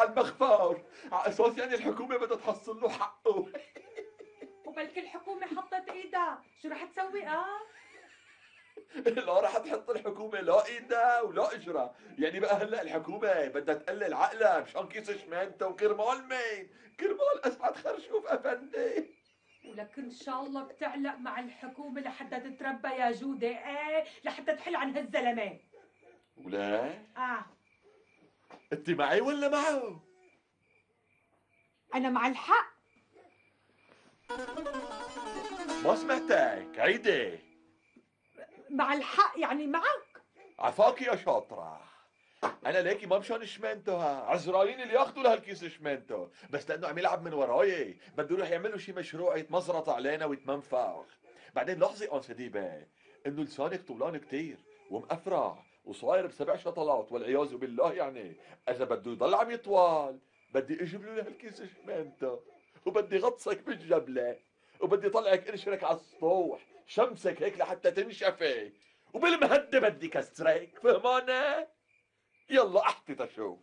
على المخفر على اساس يعني الحكومه بدها تحصل له حقه. وبلكي الحكومة حطت ايدها، شو رح تسوي لا رح تحط الحكومه لا ايدها ولا اجرها، يعني بقى هلا الحكومه بدها تقلل عقلها مشان كيس شمانته وكرمال مين؟ كرمال اسعد خرشوف افندي. ولك ان شاء الله بتعلق مع الحكومة لحتى تتربى يا جودة، لحتى تحل عن هالزلمة. ولا اه انت معي ولا معه؟ انا مع الحق. ما سمعتك، عيدي. مع الحق يعني معك. عفاك يا شاطرة. انا ليكي ما مشان شمانته، عزرايين اللي ياخذوا لهالكيس شمانته، بس لانه عم يلعب من وراي بده يروح يعمل له شي مشروع يتمزرط علينا ويتمنفخ. بعدين لاحظي انسه ديبه انه لسانك طولان كتير ومقفرع وصاير بسبع شطلات والعياذ بالله، يعني اذا بده يضل عم يطول بدي اجيب له هالكيس شمانته وبدي غطسك بالجبله وبدي طلعك انشرك على السطوح شمسك هيك لحتى تنشفي، وبالمهد بدي كسرك، فهمانه؟ يلا احكي تشوف.